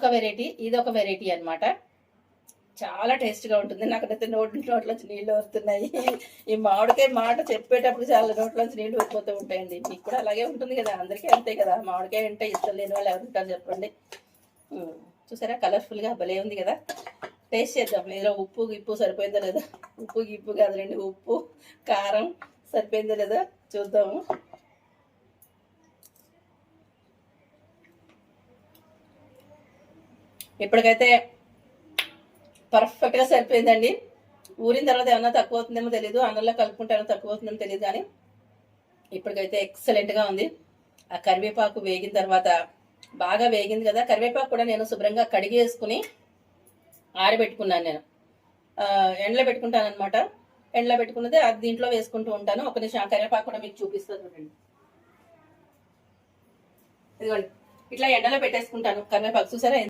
అదొక వెరైటీ, ఇదొక వెరైటీ అన్నమాట. చాలా టేస్ట్గా ఉంటుంది. నాకైతే నోట్లోంచి నీళ్ళు వస్తున్నాయి. ఈ మామిడికాయ మాట చెప్పేటప్పుడు చాలా నోట్లోంచి నీళ్ళు వచ్చిపోతూ ఉంటాయండి. మీకు కూడా అలాగే ఉంటుంది కదా, అందరికీ అంతే కదా. మామిడికాయ అంటే ఇష్టం లేని వాళ్ళు ఎవరు ఉంటారు చెప్పండి. చూసారా కలర్ఫుల్గా భలే ఉంది కదా. టేస్ట్ చేద్దాం. ఇందులో ఉప్పు సరిపోయిందో లేదా. ఉప్పు కాదులేండి, ఉప్పు కారం సరిపోయిందో లేదా చూద్దాము. ఇప్పటికైతే పర్ఫెక్ట్గా సరిపోయిందండి. ఊరిన తర్వాత ఏమన్నా తక్కువ అవుతుందేమో తెలియదు, అన్నంలో కలుపుకుంటే ఏమన్నా తక్కువ అవుతుందేమో తెలియదు, కానీ ఇప్పటికైతే ఎక్సలెంట్గా ఉంది. ఆ కరివేపాకు వేగిన తర్వాత బాగా వేగింది కదా. కరివేపాకు కూడా నేను శుభ్రంగా కడిగి వేసుకుని ఆరబెట్టుకున్నాను. నేను ఎండలో పెట్టుకుంటాను అనమాట. ఎండలో పెట్టుకున్నది అది దీంట్లో వేసుకుంటూ ఉంటాను. ఒక నిమిషం కరివేపాకు కూడా మీకు చూపిస్తాను చూడండి. ఇదిగోండి, ఇట్లా ఎండలో పెట్టేసుకుంటాను కరివేపాకు. చూసారా